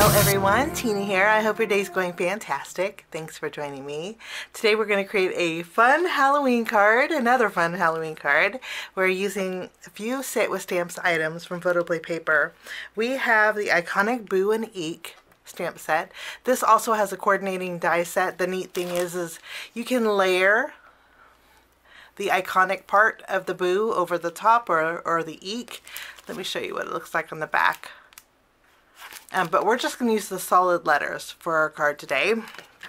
Hello everyone, Tina here. I hope your day's going fantastic. Thanks for joining me. Today we're going to create a fun Halloween card, another fun Halloween card. We're using a few Set with Stamps items from Photoplay paper. We have the iconic Boo and Eek stamp set. This also has a coordinating die set. The neat thing is you can layer the iconic part of the Boo over the top or the Eek. Let me show you what it looks like on the back. But we're just going to use the solid letters for our card today.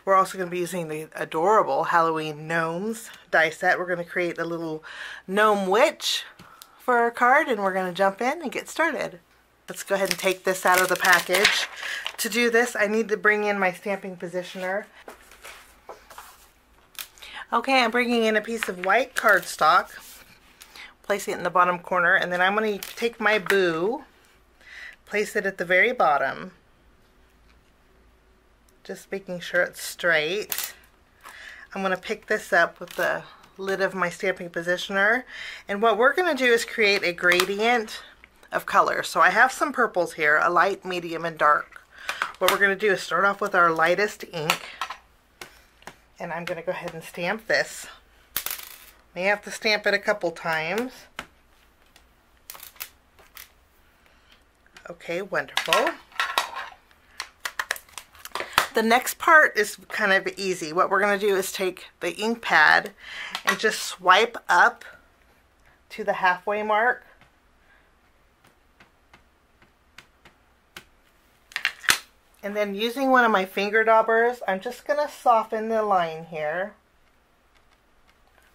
We're also going to be using the adorable Halloween Gnomes die set. We're going to create a little gnome witch for our card, and we're going to jump in and get started. Let's go ahead and take this out of the package. To do this, I need to bring in my stamping positioner. Okay, I'm bringing in a piece of white cardstock, placing it in the bottom corner, and then I'm going to take my Boo, place it at the very bottom, just making sure it's straight. I'm going to pick this up with the lid of my stamping positioner, and what we're going to do is create a gradient of color. So I have some purples here, a light, medium, and dark. What we're going to do is start off with our lightest ink, and I'm going to go ahead and stamp this. May have to stamp it a couple times. Okay, wonderful. The next part is kind of easy. What we're going to do is take the ink pad and just swipe up to the halfway mark. And then using one of my finger daubers, I'm just going to soften the line here,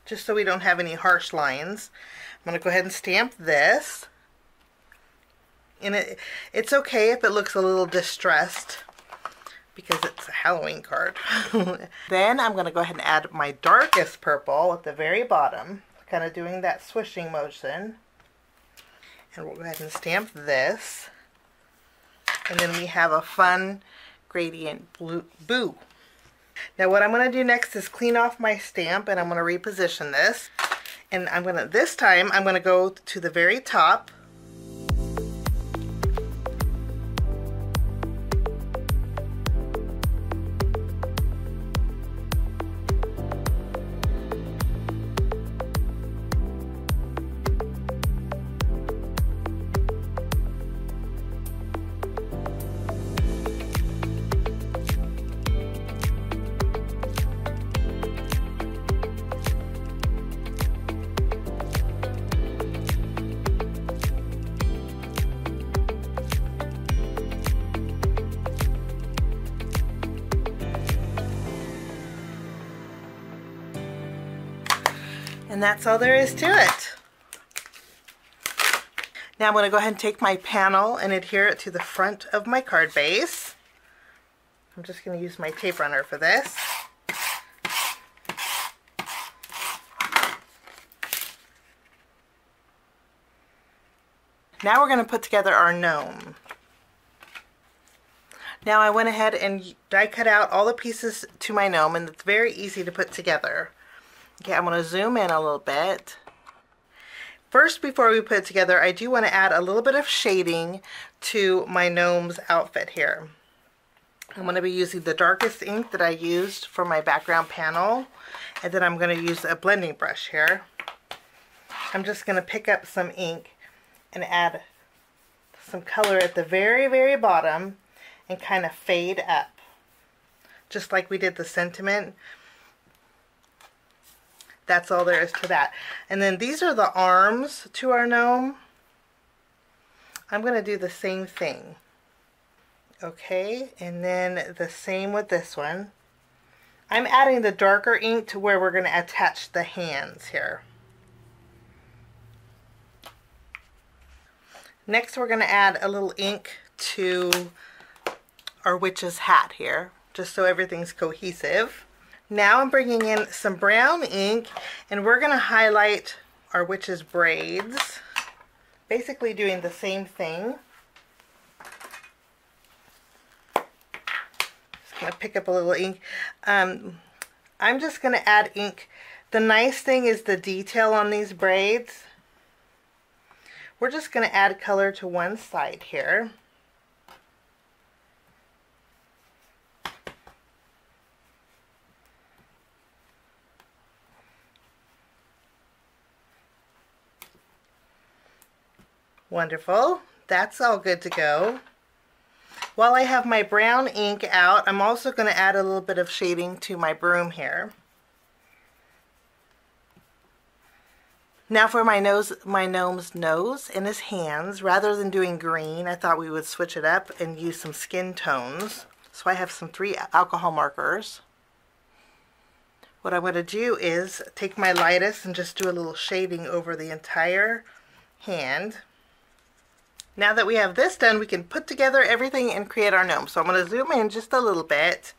just so we don't have any harsh lines. I'm going to go ahead and stamp this. And it's okay if it looks a little distressed because it's a Halloween card. Then I'm going to go ahead and add my darkest purple at the very bottom, kind of doing that swishing motion. And we'll go ahead and stamp this. And then we have a fun gradient Boo. Now what I'm going to do next is clean off my stamp, and I'm going to reposition this. And this time I'm going to go to the very top. And that's all there is to it. Now I'm going to go ahead and take my panel and adhere it to the front of my card base. I'm just going to use my tape runner for this. Now we're going to put together our gnome. Now I went ahead and die cut out all the pieces to my gnome, and it's very easy to put together. Okay, I'm going to zoom in a little bit. First, before we put it together, I do want to add a little bit of shading to my gnome's outfit here. I'm going to be using the darkest ink that I used for my background panel, and then I'm going to use a blending brush here. I'm just going to pick up some ink and add some color at the very, very bottom and kind of fade up, just like we did the sentiment. That's all there is to that. And then these are the arms to our gnome. I'm going to do the same thing. Okay, and then the same with this one. I'm adding the darker ink to where we're going to attach the hands here. Next we're going to add a little ink to our witch's hat here, just so everything's cohesive. Now I'm bringing in some brown ink, and we're going to highlight our witch's braids, basically doing the same thing. Just going to pick up a little ink. I'm just going to add ink. The nice thing is the detail on these braids. We're just going to add color to one side here. Wonderful. That's all good to go. While I have my brown ink out, I'm also going to add a little bit of shading to my broom here. Now for my gnome's nose and his hands, rather than doing green, I thought we would switch it up and use some skin tones. So I have some 3 alcohol markers. What I'm going to do is take my lightest and just do a little shading over the entire hand. Now that we have this done, we can put together everything and create our gnome. So I'm going to zoom in just a little bit,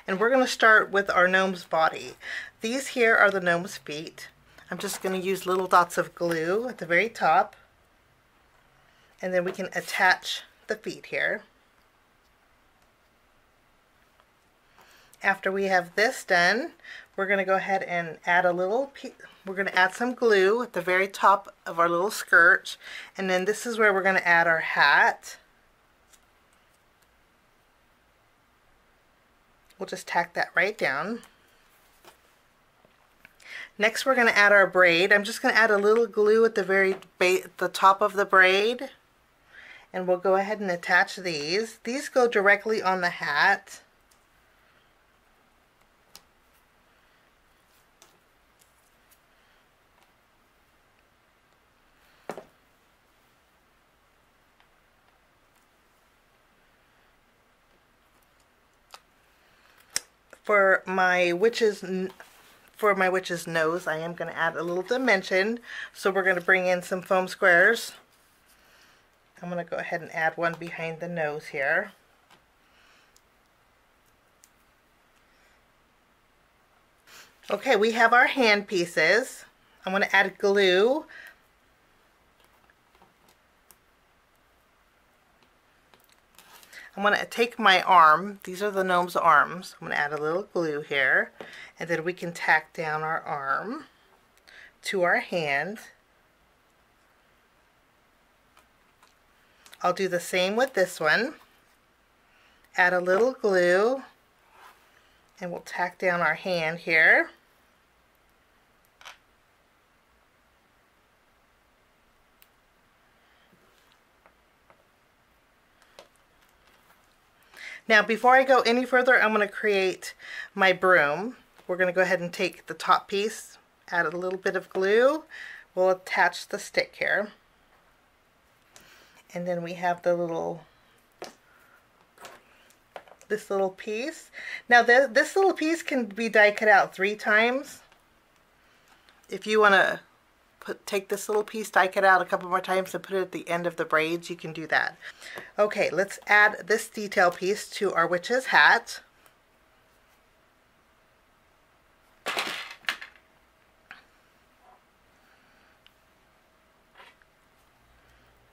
and we're going to start with our gnome's body. These here are the gnome's feet. I'm just going to use little dots of glue at the very top, and then we can attach the feet here. After we have this done, we're going to go ahead and add we're going to add some glue at the very top of our little skirt, and then this is where we're going to add our hat. We'll just tack that right down. Next we're going to add our braid. I'm just going to add a little glue at the top of the braid, and we'll go ahead and attach these. These go directly on the hat. For my witch's nose, I am going to add a little dimension, so we're going to bring in some foam squares. I'm going to go ahead and add one behind the nose here. Okay, we have our hand pieces. I'm going to add glue. I'm going to take my arm, these are the gnome's arms, I'm going to add a little glue here, and then we can tack down our arm to our hand. I'll do the same with this one. Add a little glue, and we'll tack down our hand here. Now before I go any further, I'm going to create my broom. We're going to go ahead and take the top piece, add a little bit of glue, we'll attach the stick here, and then we have the this little piece. Now this little piece can be die cut out 3 times. If you want to take this little piece, die cut out a couple more times, and put it at the end of the braids, you can do that. Okay, let's add this detail piece to our witch's hat.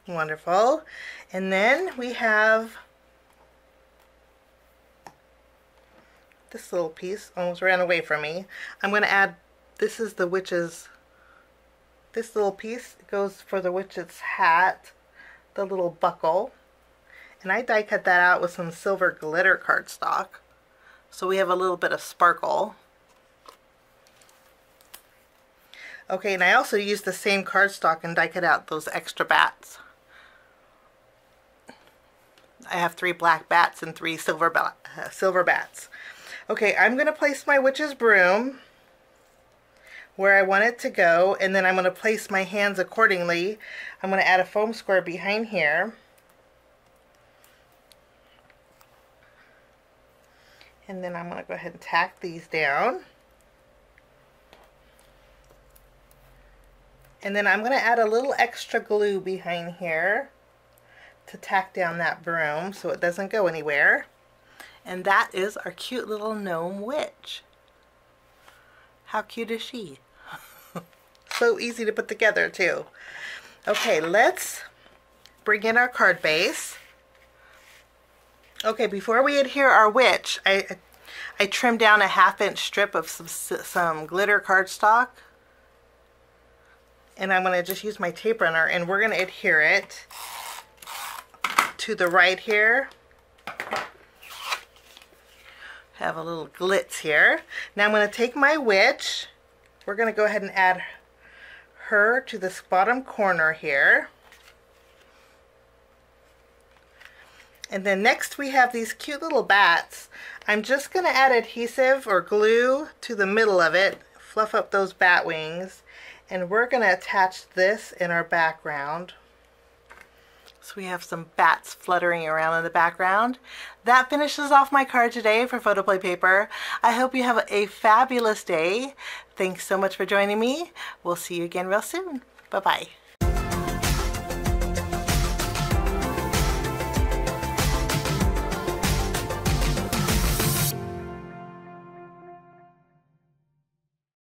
Wonderful. And then we have this little piece, almost ran away from me. I'm going to add, this is the witch's, this little piece goes for the witch's hat, the little buckle. And I die cut that out with some silver glitter cardstock, so we have a little bit of sparkle. Okay, and I also used the same cardstock and die cut out those extra bats. I have 3 black bats and 3 silver bats. Okay, I'm going to place my witch's broom where I want it to go, and then I'm going to place my hands accordingly. I'm going to add a foam square behind here. And then I'm going to go ahead and tack these down. And then I'm going to add a little extra glue behind here to tack down that broom so it doesn't go anywhere. And that is our cute little gnome witch. How cute is she? So easy to put together too. Okay, let's bring in our card base. Okay, before we adhere our witch, I trimmed down a 1/2-inch strip of some glitter cardstock. And I'm going to just use my tape runner, and we're going to adhere it to the right here. Have a little glitz here. Now I'm going to take my witch. We're going to go ahead and add her to this bottom corner here. And then next we have these cute little bats. I'm just going to add adhesive or glue to the middle of it, fluff up those bat wings, and we're going to attach this in our background. So we have some bats fluttering around in the background. That finishes off my card today for Photoplay paper. I hope you have a fabulous day. Thanks so much for joining me. We'll see you again real soon. Bye-bye.